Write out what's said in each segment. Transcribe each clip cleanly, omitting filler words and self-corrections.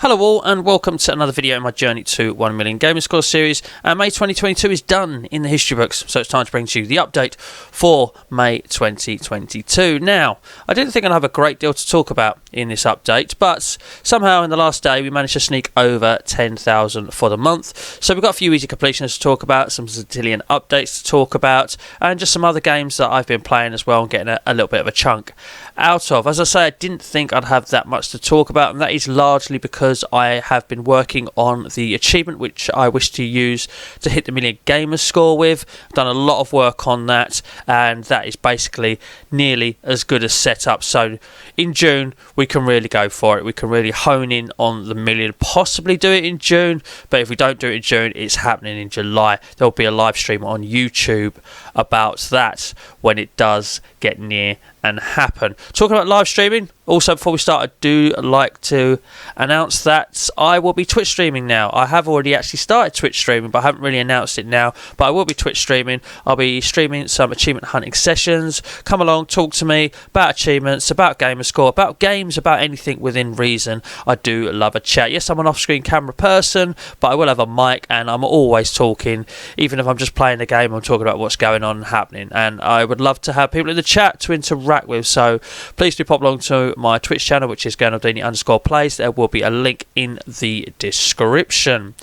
Hello all and welcome to another video in my journey to 1 million gamerscore series. May 2022 is done in the history books, so it's time to bring to you the update for May 2022. Now, I didn't think I'd have a great deal to talk about in this update, but somehow in the last day we managed to sneak over 10,000 for the month. So we've got a few easy completions to talk about, some Zillion updates to talk about, and just some other games that I've been playing as well and getting a little bit of a chunk out of. As I say, I didn't think I'd have that much to talk about, and that is largely because I have been working on the achievement which I wish to use to hit the million gamer score with. I've done a lot of work on that, and that is basically nearly as good as set up. So in June we can really go for it. We can really hone in on the million, possibly do it in June, but if we don't do it in June, it's happening in July. There'll be a live stream on YouTube about that when it does get near and happen. Talking about live streaming, also before we start, I do like to announce that I will be Twitch streaming now. I have already actually started Twitch streaming, but I haven't really announced it now. But I will be Twitch streaming. I'll be streaming some achievement hunting sessions. Come along, talk to me about achievements, about gamerscore, about games, about anything within reason. I do love a chat. Yes, I'm an off-screen camera person, but I will have a mic, and I'm always talking. Even if I'm just playing the game, I'm talking about what's going on and happening. And I would love to have people in the chat to interact with, so please do pop along to my Twitch channel, which is gamerscore_plays. There will be a link in the description.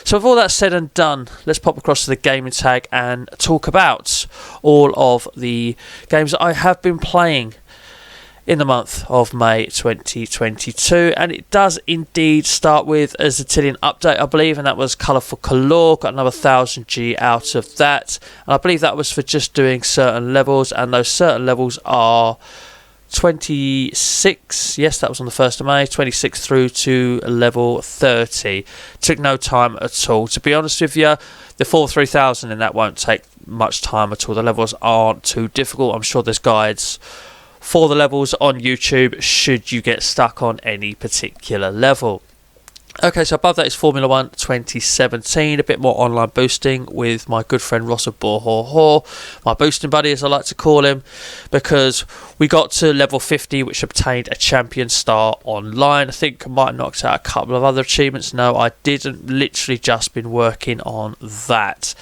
So with all that said and done, let's pop across to the gaming tag and talk about all of the games that I have been playing in the month of May 2022, and it does indeed start with a Zillion update, I believe, and that was Colourful Color. Got another 1000 G out of that, and I believe that was for just doing certain levels, and those certain levels are 26, yes, that was on the 1st of May, 26 through to level 30. Took no time at all. To be honest with you, the full 3000 and that won't take much time at all. The levels aren't too difficult. I'm sure there's guides for the levels on YouTube should you get stuck on any particular level. Okay, so above that is Formula 1 2017, a bit more online boosting with my good friend Ross of Bohor, my boosting buddy as I like to call him, because we got to level 50, which obtained a champion star online. I think I might have knocked out a couple of other achievements. No, I didn't. Literally just been working on that.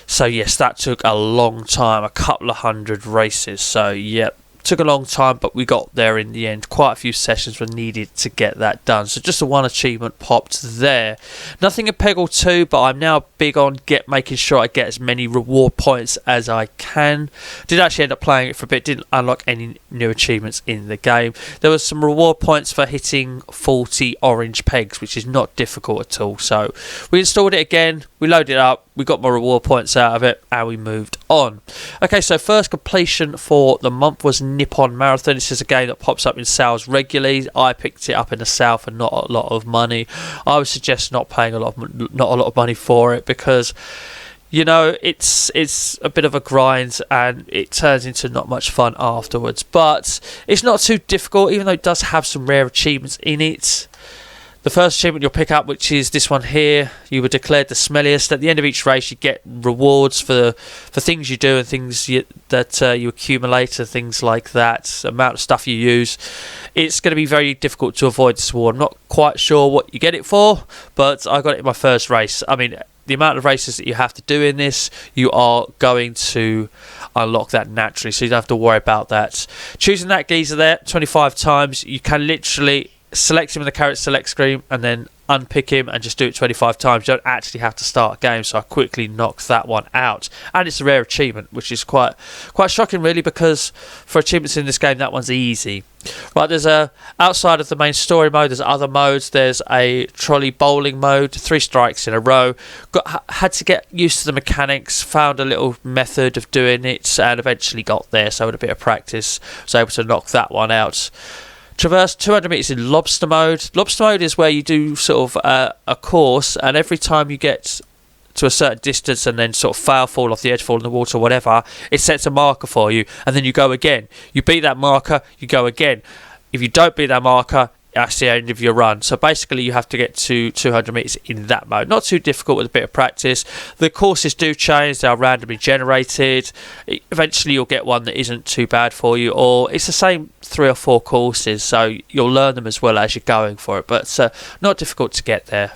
So yes, that took a long time, a couple of hundred races. So yep. Took a long time, but we got there in the end. Quite a few sessions were needed to get that done. So just the one achievement popped there. Nothing in Peggle 2, but I'm now big on making sure I get as many reward points as I can. Did actually end up playing it for a bit. Didn't unlock any new achievements in the game. There was some reward points for hitting 40 orange pegs, which is not difficult at all. So we installed it again. We loaded it up. We got my reward points out of it, and we moved on. Okay, so first completion for the month was Nippon Marathon. This is a game that pops up in sales regularly. I picked it up in the sale for not a lot of money. I would suggest not paying not a lot of money for it, because you know it's a bit of a grind and it turns into not much fun afterwards. But it's not too difficult, even though it does have some rare achievements in it. The first achievement you'll pick up, which is this one here, you were declared the smelliest. At the end of each race, you get rewards for things you do and things that you accumulate and things like that, amount of stuff you use. It's going to be very difficult to avoid this reward. I'm not quite sure what you get it for, but I got it in my first race. I mean, the amount of races that you have to do in this, you are going to unlock that naturally, so you don't have to worry about that. Choosing that geezer there 25 times, you can literally select him in the character select screen and then unpick him and just do it 25 times. You don't actually have to start a game, so I quickly knocked that one out. And it's a rare achievement, which is quite shocking really, because for achievements in this game, that one's easy. Right, there's outside of the main story mode, there's other modes. There's a trolley bowling mode, 3 strikes in a row. Had to get used to the mechanics, found a little method of doing it, and eventually got there. So with a bit of practice, I was able to knock that one out. Traverse 200 metres in lobster mode. Lobster mode is where you do sort of a course, and every time you get to a certain distance and then sort of fall off the edge, fall in the water, whatever, it sets a marker for you, and then you go again. You beat that marker, you go again. If you don't beat that marker, that's the end of your run. So basically you have to get to 200 metres in that mode. Not too difficult with a bit of practice. The courses do change, they are randomly generated. Eventually you'll get one that isn't too bad for you, or it's the same 3 or 4 courses, so you'll learn them as well as you're going for it, but not difficult to get there.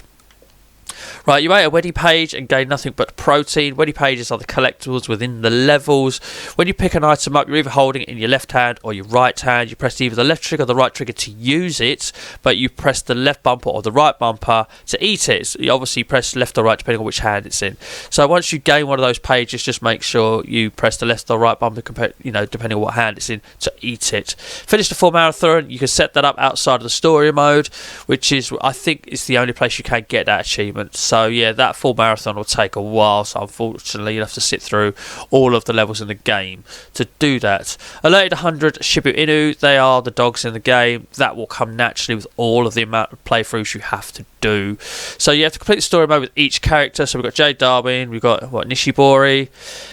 Right, you make a Weddy page and gain nothing but protein. Weddy pages are the collectibles within the levels. When you pick an item up, you're either holding it in your left hand or your right hand. You press either the left trigger or the right trigger to use it, but you press the left bumper or the right bumper to eat it. So you obviously press left or right depending on which hand it's in. So once you gain one of those pages, just make sure you press the left or right bumper, depending on what hand it's in, to eat it. Finish the full marathon. You can set that up outside of the story mode, which is, I think, is the only place you can get that achievement. So yeah, that full marathon will take a while, so unfortunately you'll have to sit through all of the levels in the game to do that. Alerted 100 Shibu Inu, they are the dogs in the game. That will come naturally with all of the amount of playthroughs you have to do. So you have to complete the story mode with each character. So we've got Jade Darwin, we've got Nishibori.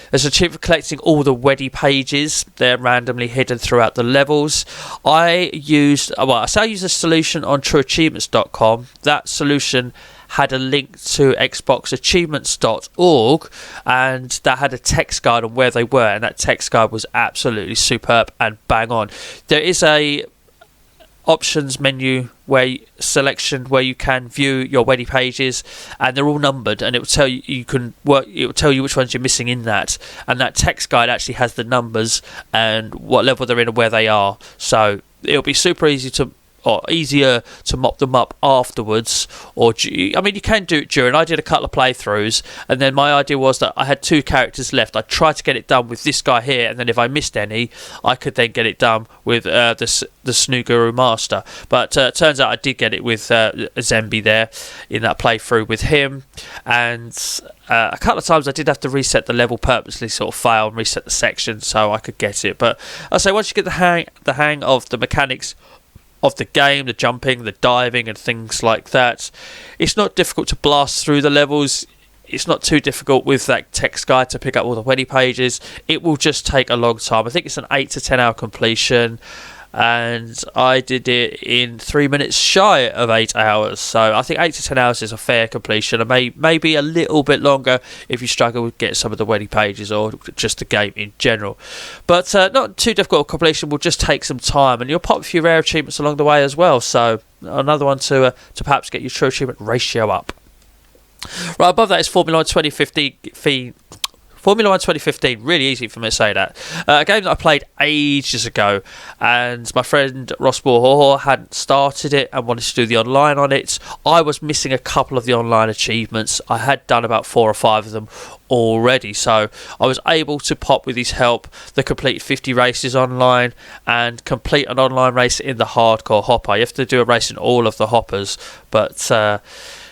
There's an achievement for collecting all the Weddy pages. They're randomly hidden throughout the levels. I used a solution on trueachievements.com. That solution had a link to xboxachievements.org, and that had a text guide on where they were, and that text guide was absolutely superb and bang on. There is a options menu where you can view your Weddy pages, and they're all numbered, and it will tell you it will tell you which ones you're missing in that, and that text guide actually has the numbers and what level they're in and where they are. So it'll be super easier to mop them up afterwards, you can do it during. I did a couple of playthroughs, and then my idea was that I had 2 characters left. I tried to get it done with this guy here, and then if I missed any, I could then get it done with the Snuguru Master. But turns out I did get it with Zembi there in that playthrough with him, and a couple of times I did have to reset the level purposely, sort of fail and reset the section so I could get it. But I say once you get the hang of the mechanics of the game, the jumping, the diving and things like that, it's not difficult to blast through the levels. It's not too difficult with that text guide to pick up all the Weddy pages. It will just take a long time. I think it's an 8 to 10 hour completion, and I did it in 3 minutes shy of 8 hours. So I think 8 to 10 hours is a fair completion, and maybe a little bit longer if you struggle with getting some of the Weddy pages or just the game in general. But not too difficult completion, will just take some time, and you'll pop a few rare achievements along the way as well. So another one to perhaps get your true achievement ratio up. Right above that is Formula 1 2015. Formula 1 2015, really easy for me to say that. A game that I played ages ago, and my friend Ross Warhor hadn't started it and wanted to do the online on it. I was missing a couple of the online achievements. I had done about 4 or 5 of them already, so I was able to pop with his help the complete 50 races online and complete an online race in the hardcore hopper. You have to do a race in all of the hoppers, but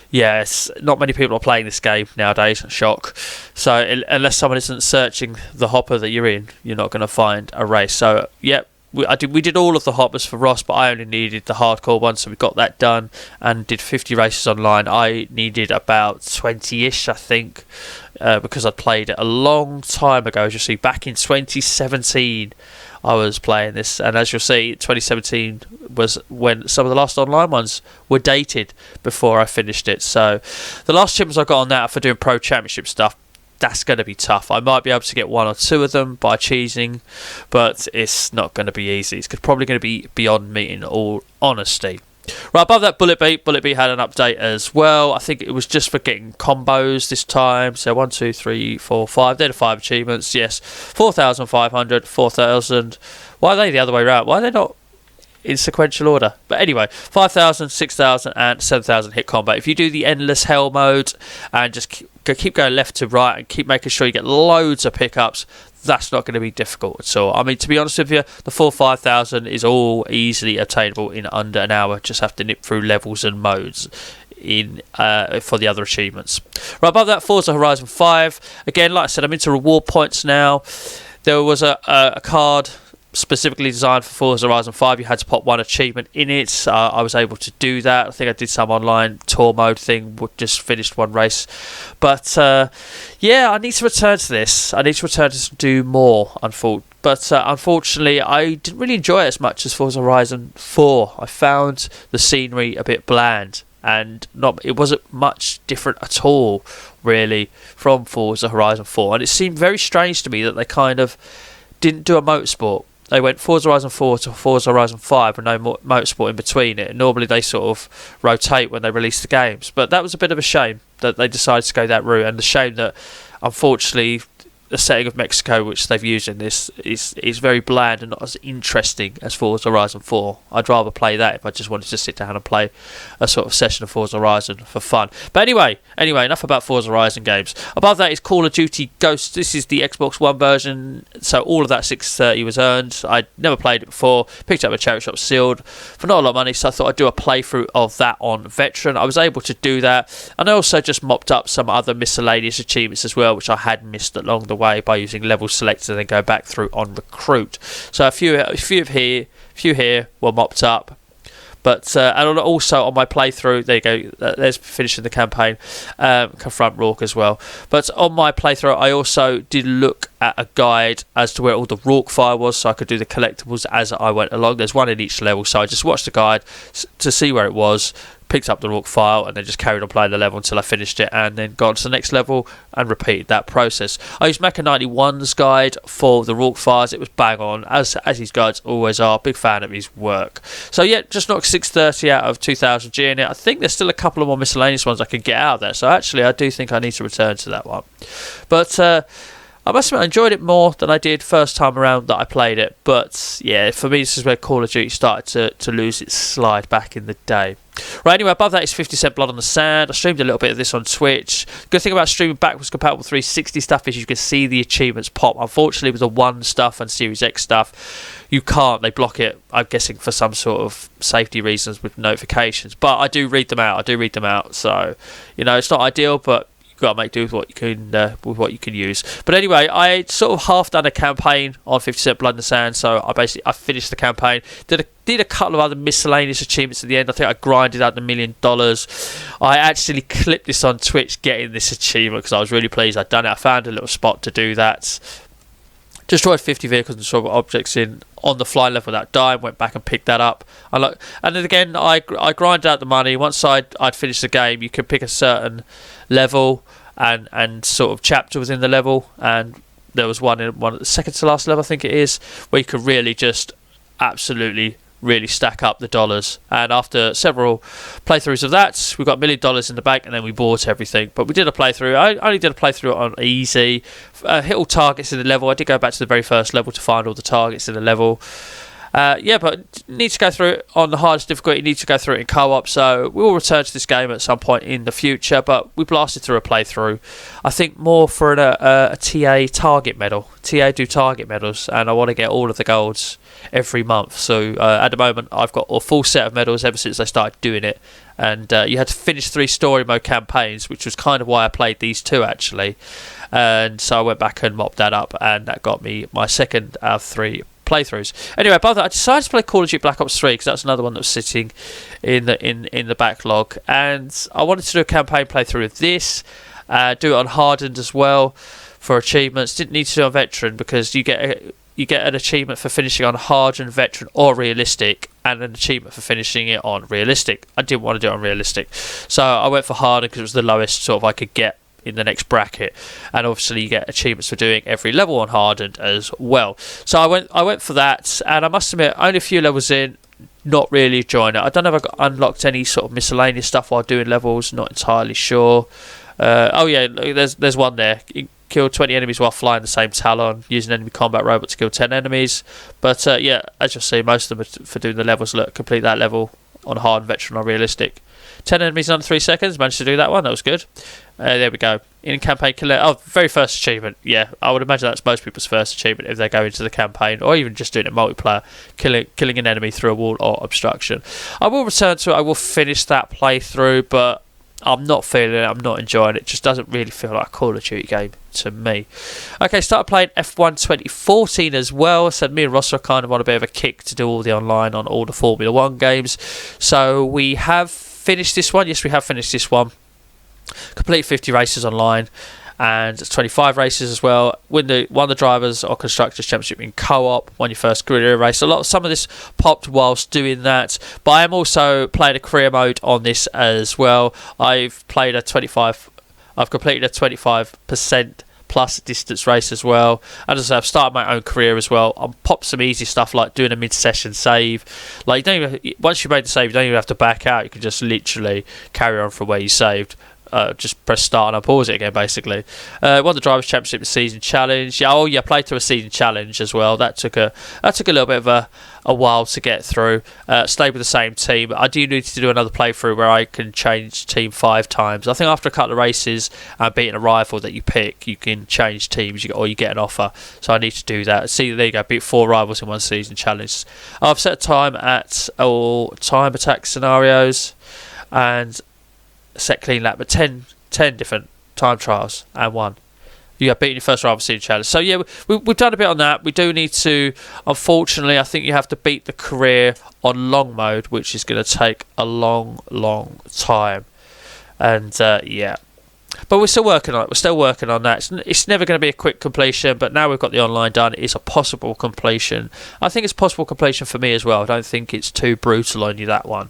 yes, not many people are playing this game nowadays. Shock. So unless someone isn't searching the hopper that you're in, you're not going to find a race. So yeah, we did all of the hoppers for Ross, but I only needed the hardcore one, so we got that done and did 50 races online. I needed about 20-ish, I think, because I'd played it a long time ago. As you'll see, back in 2017 I was playing this, and as you'll see, 2017 was when some of the last online ones were dated before I finished it. So the last achievements I got on that are for doing pro championship stuff. That's going to be tough. I might be able to get 1 or 2 of them by cheesing, but it's not going to be easy. It's probably going to be beyond me, in all honesty. Right above that, Bullet Beat had an update as well. I think it was just for getting combos this time. So 1, 2, 3, 4, 5. They're the 5 achievements. Yes, 4,500, 4,000. Why are they the other way around? Why are they not in sequential order? But anyway, 5,000, 6,000 and 7,000 hit combat. If you do the endless hell mode and just keep going left to right and keep making sure you get loads of pickups, that's not going to be difficult at all. I mean, to be honest with you, the full 5,000 is all easily obtainable in under an hour. Just have to nip through levels and modes for the other achievements. Right above that, Forza Horizon 5. Again, like I said, I'm into reward points now. There was a card specifically designed for Forza Horizon 5. You had to pop 1 achievement in it. I was able to do that. I think I did some online tour mode thing, just finished 1 race. But yeah, I need to return to this. I need to return to do more, But unfortunately, I didn't really enjoy it as much as Forza Horizon 4. I found the scenery a bit bland, and it wasn't much different at all, really, from Forza Horizon 4. And it seemed very strange to me that they kind of didn't do a motorsport. They went Forza Horizon 4 to Forza Horizon 5 with no motorsport in between it. Normally they sort of rotate when they release the games. But that was a bit of a shame that they decided to go that route, and the shame that, unfortunately, the setting of Mexico which they've used in this is very bland and not as interesting as Forza Horizon 4. I'd rather play that if I just wanted to sit down and play a sort of session of Forza Horizon for fun. But anyway, enough about Forza Horizon games. Above that is Call of Duty Ghosts. This is the Xbox One version, so all of that 630 was earned. I'd never played it before, picked up a charity shop sealed for not a lot of money, so I thought I'd do a playthrough of that on Veteran. I was able to do that, and I also just mopped up some other miscellaneous achievements as well, which I had missed along the way by using level selector and then go back through on Recruit. So a few here were mopped up. But and also on my playthrough, there you go, there's finishing the campaign, confront Rourke as well. But on my playthrough, I also did look at a guide as to where all the Rourke fire was, so I could do the collectibles as I went along. There's one in each level, so I just watched the guide to see where it was, picked up the Rourke file, and then just carried on playing the level until I finished it, and then got on to the next level and repeated that process. I used Mecha 91's guide for the Rourke files. It was bang on, as his guides always are. Big fan of his work. So yeah, just knocked 630 out of 2000 G in it. I think there's still a couple of more miscellaneous ones I can get out of there, so actually I do think I need to return to that one. But I must admit I enjoyed it more than I did first time around that I played it. But yeah, for me this is where Call of Duty started to lose its slide back in the day. Right, anyway, above that is 50 Cent Blood on the Sand. I streamed a little bit of this on Twitch. Good thing about streaming backwards compatible 360 stuff is you can see the achievements pop. Unfortunately, with the One stuff and Series X stuff, you can't. They block it, I'm guessing, for some sort of safety reasons with notifications. But I do read them out. So, it's not ideal, but you've got to make do with what you can use. But anyway, I sort of half done a campaign on 50 Cent Blood in the Sand, so I finished the campaign. Did a couple of other miscellaneous achievements at the end. I think I grinded out $1 million. I actually clipped this on Twitch getting this achievement because I was really pleased I'd done it. I found a little spot to do that. Destroyed 50 vehicles and destroyed objects on the fly level without dying. Went back and picked that up. And then again, I grinded out the money. Once I'd finished the game, you could pick a certain level and sort of chapter within the level. And there was one at the second to last level, I think it is, where you could really just absolutely really stack up the dollars. And after several playthroughs of that, we got $1 million in the bank, and then we bought everything. But we did a playthrough. I only did a playthrough on easy. Hit all targets in the level. I did go back to the very first level to find all the targets in the level. But need to go through it on the hardest difficulty. Need to go through it in co-op. So we will return to this game at some point in the future. But we blasted through a playthrough. I think more for a TA target medal. TA do target medals, and I want to get all of the golds every month. So at the moment, I've got a full set of medals ever since I started doing it. And you had to finish 3 story mode campaigns, which was kind of why I played these 2 actually. And so I went back and mopped that up, and that got me my second out of 3 playthroughs. Anyway, above that, I decided to play Call of Duty Black Ops 3 because that's another one that was sitting in the backlog, and I wanted to do a campaign playthrough of this, do it on hardened as well for achievements. Didn't need to do it on veteran because you get an achievement for finishing on hardened, veteran, or realistic, and an achievement for finishing it on realistic. I didn't want to do it on realistic, so I went for hardened because it was the lowest sort of I could get in the next bracket, and obviously you get achievements for doing every level on hardened as well. So I went for that, and I must admit, only a few levels in, not really enjoying it. I don't know if I got unlocked any sort of miscellaneous stuff while doing levels, not entirely sure. There's one there. You kill 20 enemies while flying the same Talon, using enemy combat robot to kill 10 enemies. But as you'll see, most of them are for doing the levels. Look, complete that level on hard, veteran, or realistic. 10 enemies in under 3 seconds. Managed to do that one. That was good. There we go. In campaign killer. Oh, very first achievement. Yeah, I would imagine that's most people's first achievement if they go into the campaign, or even just doing it multiplayer, killing an enemy through a wall or obstruction. I will return to it. I will finish that playthrough, but I'm not feeling it. I'm not enjoying it. It just doesn't really feel like a Call of Duty game to me. Okay, started playing F1 2014 as well. So me and Ross are kind of on a bit of a kick to do all the online on all the Formula 1 games. So we have finished this one. Yes, we have finished this one. Complete 50 races online. and 25 races as well. Won the Drivers' or Constructors' Championship in co-op. Won your first career race. Some of this popped whilst doing that, but I am also playing a career mode on this as well. I've completed a 25% plus distance race as well. And as I say, I've started my own career as well. I'll pop some easy stuff like doing a mid-session save. Like, once you've made the save, you don't even have to back out. You can just literally carry on from where you saved. Just press start and unpause it again, basically. Won the Drivers' Championship Season Challenge. I played through a Season Challenge as well. That took a little bit of a while to get through. Stayed with the same team. I do need to do another playthrough where I can change team 5 times. I think after a couple of races and beating a rival that you pick, you can change teams or you get an offer. So I need to do that. See, there you go. Beat 4 rivals in one Season Challenge. I've set a time at all time attack scenarios and set clean lap, but 10 different time trials and won. You have beaten your first rival Season Challenge. So yeah, we've done a bit on that. We do need to, unfortunately, I think you have to beat the career on long mode, which is going to take a long time. And yeah, but we're still working on it. We're still working on that. It's never going to be a quick completion, but now we've got the online done, it's a possible completion. I think it's possible completion for me as well. I don't think it's too brutal on you, that one.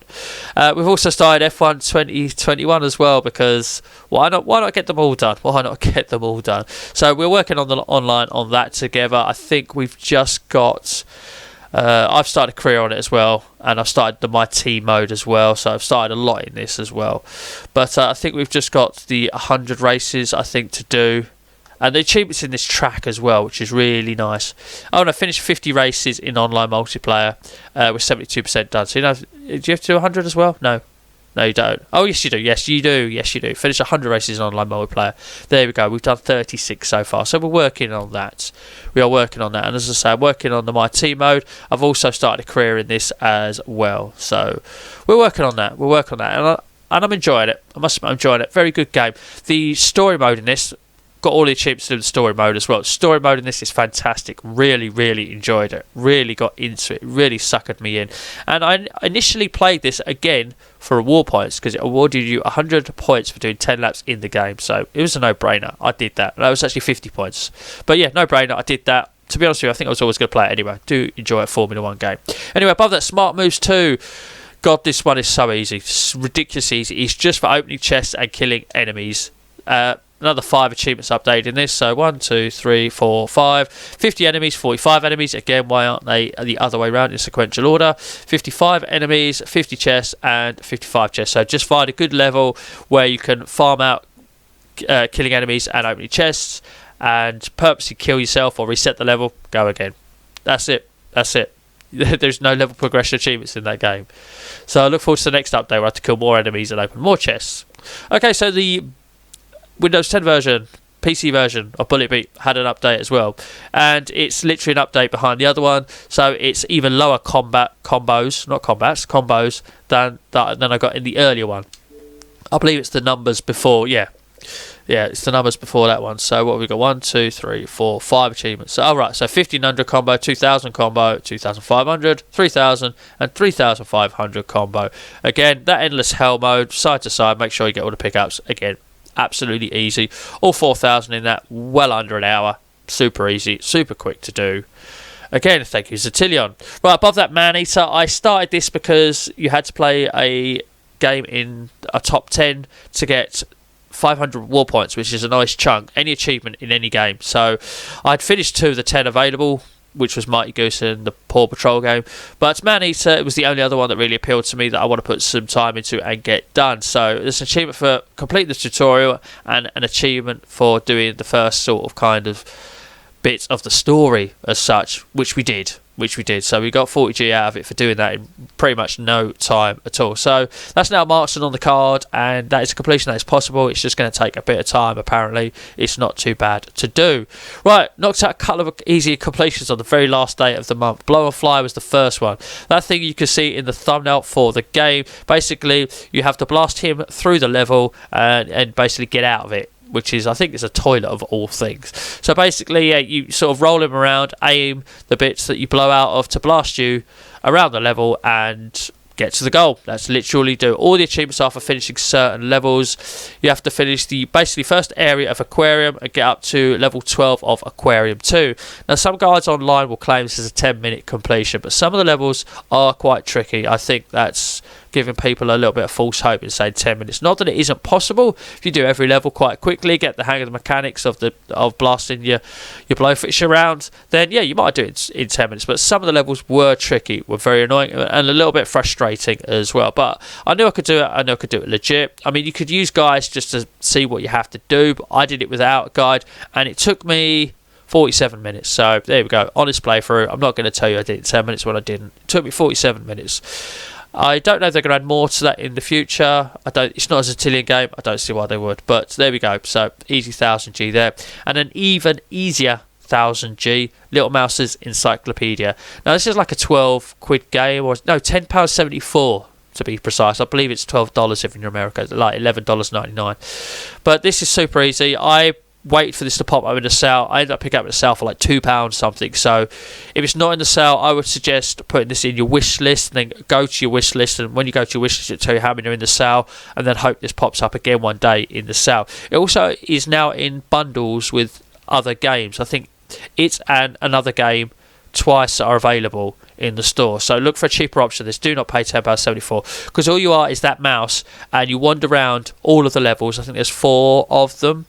We've also started F1 2021 as well, because why not get them all done? Why not get them all done? So we're working on the online on that together. I think we've just got... I've started a career on it as well, and I've started my team mode as well, so I've started a lot in this as well. But I think we've just got the 100 races, I think, to do. And the achievements in this track as well, which is really nice. Oh, and I finished 50 races in online multiplayer with 72% done. So, do you have to do 100 as well? No. No, you don't. Oh, yes, you do. Yes, you do. Yes, you do. Finish 100 races in online multiplayer. There we go. We've done 36 so far. So we're working on that. We are working on that. And as I say, I'm working on the My Team mode. I've also started a career in this as well. So we're working on that. We're working on that. And I'm enjoying it. I must admit, I'm enjoying it. Very good game. The story mode in this... got all the achievements to do the story mode as well. Story mode in this is fantastic. Really enjoyed it. Really got into it. Really suckered me in. And I initially played this again for reward points because it awarded you 100 points for doing 10 laps in the game. So it was a no-brainer. I did that. That was actually 50 points. But yeah, no-brainer. I did that. To be honest with you, I think I was always going to play it anyway. Do enjoy a Formula 1 game. Anyway, above that, Smart Moves 2. God, this one is so easy. It's ridiculously easy. It's just for opening chests and killing enemies. Another 5 achievements updated in this. So 1, 2, 3, 4, 5. 50 enemies, 45 enemies. Again, why aren't they the other way around in sequential order? 55 enemies, 50 chests, and 55 chests. So just find a good level where you can farm out killing enemies and opening chests, and purposely kill yourself or reset the level. Go again. That's it. That's it. There's no level progression achievements in that game. So I look forward to the next update where I have to kill more enemies and open more chests. Okay, so the Windows 10 version, PC version of Bullet Beat had an update as well, and it's literally an update behind the other one, so it's even lower combos than I got in the earlier one. I believe it's the numbers before, yeah, it's the numbers before that one. So what have we got? 1, 2, 3, 4, 5 achievements. So, alright, so 1500 combo, 2000 combo, 2500, 3000, and 3500 combo. Again, that endless hell mode, side to side, make sure you get all the pickups. Again, absolutely easy. All 4,000 in that, well under an hour. Super easy, super quick to do. Again, thank you, Zatillion. Right, above that, Maneater, I started this because you had to play a game in a top 10 to get 500 war points, which is a nice chunk. Any achievement in any game. So I'd finished 2 of the 10 available, which was Mighty Goose and the Paw Patrol game. But Maneater, it was the only other one that really appealed to me that I want to put some time into and get done. So there's an achievement for completing the tutorial and an achievement for doing the first sort of kind of bit of the story as such, which we did. So we got 40G out of it for doing that in pretty much no time at all. So that's now marked on the card, and that is a completion that is possible. It's just going to take a bit of time, apparently. It's not too bad to do. Right, knocked out a couple of easy completions on the very last day of the month. Blow and Fly was the first one. That thing you can see in the thumbnail for the game. Basically, you have to blast him through the level and basically get out of it, which is, I think, is a toilet of all things. So basically, you sort of roll him around, aim the bits that you blow out of to blast you around the level, and get to the goal. That's literally do. All the achievements are for finishing certain levels. You have to finish the basically first area of Aquarium and get up to level 12 of Aquarium 2. Now, some guides online will claim this is a 10-minute completion, but some of the levels are quite tricky. I think that's giving people a little bit of false hope in saying 10 minutes. Not that it isn't possible. If you do every level quite quickly, get the hang of the mechanics of blasting your blowfish around, then yeah, you might do it in 10 minutes. But some of the levels were tricky, were very annoying, and a little bit frustrating as well. But I knew I could do it. I knew I could do it legit. I mean, you could use guides just to see what you have to do, but I did it without a guide, and it took me 47 minutes. So there we go. Honest playthrough. I'm not going to tell you I did it in 10 minutes when I didn't. It took me 47 minutes. I don't know if they're going to add more to that in the future. It's not a Zillion game. I don't see why they would. But there we go. So easy 1000G there. And an even easier 1000G, Little Mouse's Encyclopedia. Now this is like a 12 quid game, or no, £10.74 to be precise. I believe it's $12 if you're in America, like $11.99. But this is super easy. I wait for this to pop up in a sale. I ended up picking up in a sale for like £2 something. So if it's not in the sale, I would suggest putting this in your wish list, and then go to your wish list, and when you go to your wish list, it'll tell you how many are in the sale, and then hope this pops up again one day in the sale. It also is now in bundles with other games. I think it's another game twice are available in the store, so look for a cheaper option. This do not pay £10.74, because all you are is that mouse, and you wander around all of the levels. I think there's 4 of them,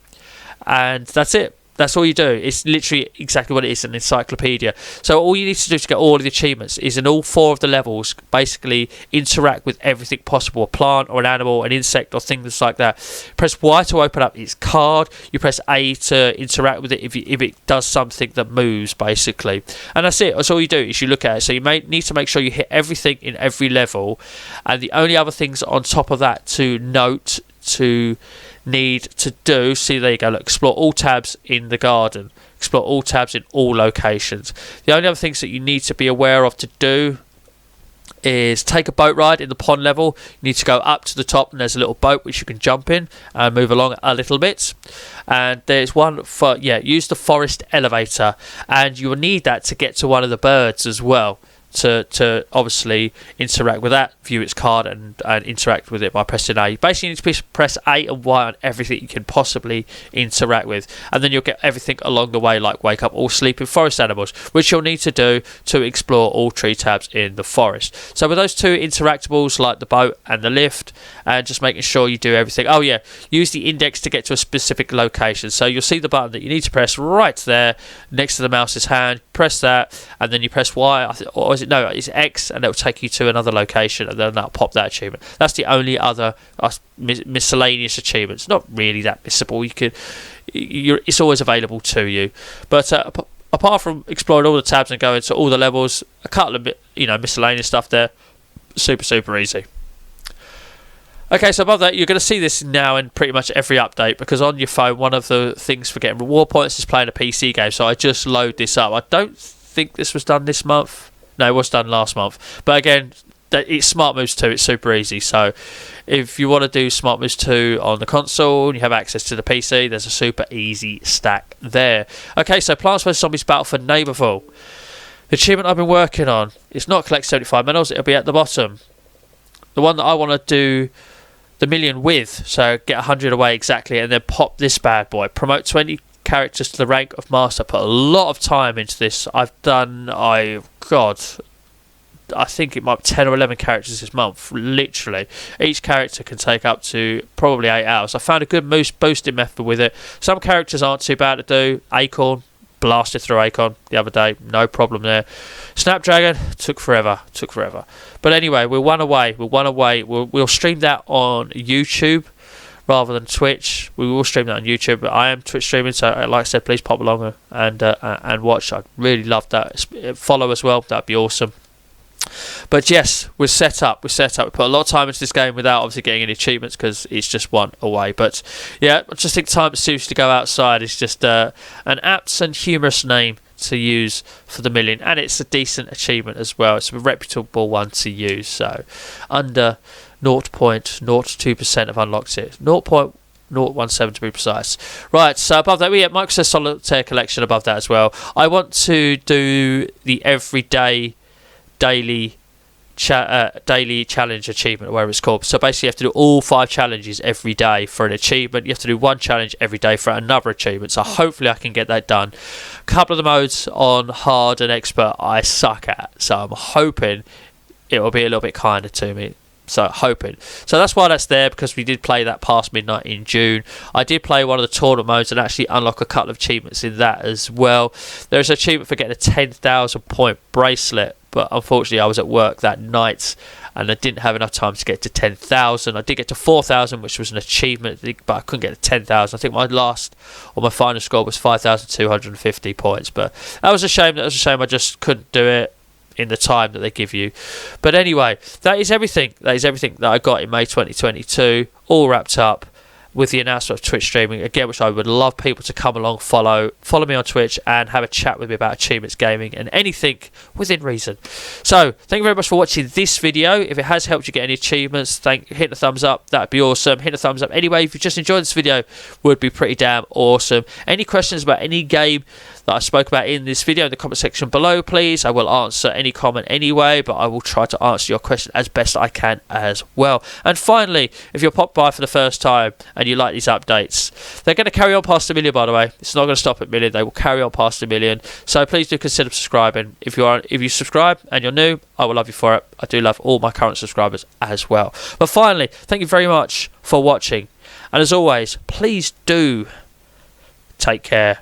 and that's it. That's all you do. It's literally exactly what it is, an encyclopedia. So all you need to do to get all of the achievements is in all 4 of the levels, basically interact with everything possible, a plant or an animal, an insect or things like that. Press Y to open up its card. You press A to interact with it if it does something that moves, basically. And that's it. That's all you do is you look at it. So you need to make sure you hit everything in every level. And the only other things on top of that to note, to need to do, see, there you go, look, explore all tabs in the garden, explore all tabs in all locations. The only other things that you need to be aware of to do is take a boat ride in the pond level. You need to go up to the top, and there's a little boat which you can jump in and move along a little bit. And there's one for, use the forest elevator, and you will need that to get to one of the birds as well, to obviously interact with that, view its card, and interact with it by pressing A. Basically, you need to press A and Y on everything you can possibly interact with, and then you'll get everything along the way, like wake up all sleeping forest animals, which you'll need to do to explore all tree tabs in the forest. So with those 2 interactables, like the boat and the lift, and just making sure you do everything. Oh yeah, use the index to get to a specific location. So you'll see the button that you need to press right there next to the mouse's hand. Press that, and then you press Y, or is it, no, it's X, and it'll take you to another location, and then that'll pop that achievement. That's the only other miscellaneous achievements. Not really that missable. It's always available to you. But apart from exploring all the tabs and going to all the levels, a couple of miscellaneous stuff there. Super easy. Okay, so above that, you're going to see this now in pretty much every update, because on your phone, one of the things for getting reward points is playing a PC game. So I just load this up. I don't think this was done this month. No, it was done last month. But again, it's Smart Moves 2. It's super easy. So if you want to do Smart Moves 2 on the console and you have access to the PC, there's a super easy stack there. Okay, so Plants vs Zombies Battle for Neighbourville. The achievement I've been working on, it's not collect 75 medals. It'll be at the bottom. The one that I want to do the million with, so get 100 away exactly, and then pop this bad boy. Promote 20 characters to the rank of master. Put a lot of time into this. I think it might be 10 or 11 characters this month, literally. Each character can take up to probably 8 hours. I found a good boosting method with it. Some characters aren't too bad to do. Acorn, blasted through Acorn the other day, no problem there. Snapdragon took forever. But anyway, we're one away. We'll stream that on YouTube rather than Twitch. We will stream that on YouTube, but I am Twitch streaming, so like I said, please pop along and watch. I'd really love that. Follow as well, that'd be awesome. But yes, we're set up. We put a lot of time into this game without obviously getting any achievements, because it's just one away. But yeah, I just think Time Pursuits to Go Outside is just an apt and humorous name to use for the million, and it's a decent achievement as well. It's a reputable one to use. So under 0.02% have unlocked it. 0.017 to be precise. Right, so above that we have Microsoft Solitaire Collection above that as well. I want to do the everyday daily daily challenge achievement, or whatever it's called. So basically you have to do all 5 challenges every day for an achievement. You have to do 1 challenge every day for another achievement. So hopefully I can get that done. A couple of the modes on hard and expert I suck at, so I'm hoping it will be a little bit kinder to me. So hoping. So that's why that's there, because we did play that past midnight in June. I did play one of the tournament modes and actually unlock a couple of achievements in that as well. There's an achievement for getting a 10,000 point bracelet, but unfortunately I was at work that night and I didn't have enough time to get to 10,000. I did get to 4,000, which was an achievement, but I couldn't get to 10,000. I think my final score was 5,250 points, but that was a shame. I just couldn't do it in the time that they give you. But anyway, that is everything that I got in May 2022, all wrapped up with the announcement of Twitch streaming again, which I would love people to come along, follow me on Twitch and have a chat with me about achievements, gaming and anything within reason. So thank you very much for watching this video. If it has helped you get any achievements, hit the thumbs up, that'd be awesome. Hit the thumbs up anyway if you just enjoyed this video, would be pretty damn awesome. Any questions about any game that I spoke about in this video in the comment section below, please. I will answer any comment anyway, but I will try to answer your question as best I can as well. And finally, if you're popped by for the first time and you like these updates, they're going to carry on past 1 million, by the way. It's not going to stop at 1 million. They will carry on past 1 million. So please do consider subscribing. If you subscribe and you're new, I will love you for it. I do love all my current subscribers as well. But finally, thank you very much for watching. And as always, please do take care